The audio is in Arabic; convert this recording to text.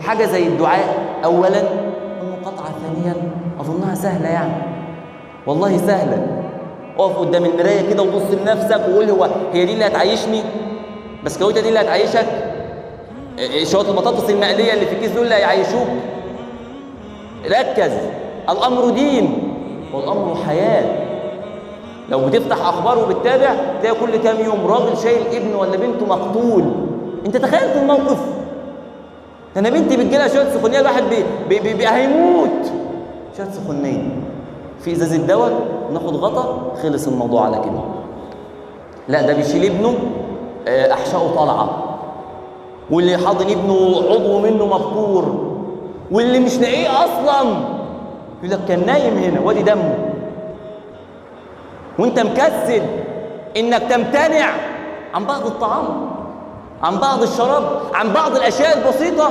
حاجة زي الدعاء أولا، المقاطعة ثانيا، أظنها سهلة يعني، والله سهلة. اقف قدام المراية كده وبص لنفسك وقول هي دي اللي هتعيشني؟ بسكويتة دي اللي هتعيشك؟ شوية البطاطس المقلية اللي في الكيس دول اللي هيعيشوك؟ ركز، الأمر دين والأمر حياة. لو بتفتح أخبار وبتتابع تلاقي كل كام يوم راجل شايل ابنه ولا بنته مقتول. أنت تخيلت الموقف؟ أنا بنتي بتجيلها شوية سخونية، الواحد هيموت. شوية سخونية في إزازة دواء، ناخد غطا، خلص الموضوع على كده. لا، ده بيشيل ابنه أحشائه طالعة، واللي حاضن ابنه عضو منه مبتور، واللي مش لاقيه أصلا يقول لك كان نايم هنا وادي دمه. وانت مكسل انك تمتنع عن بعض الطعام، عن بعض الشراب، عن بعض الاشياء البسيطه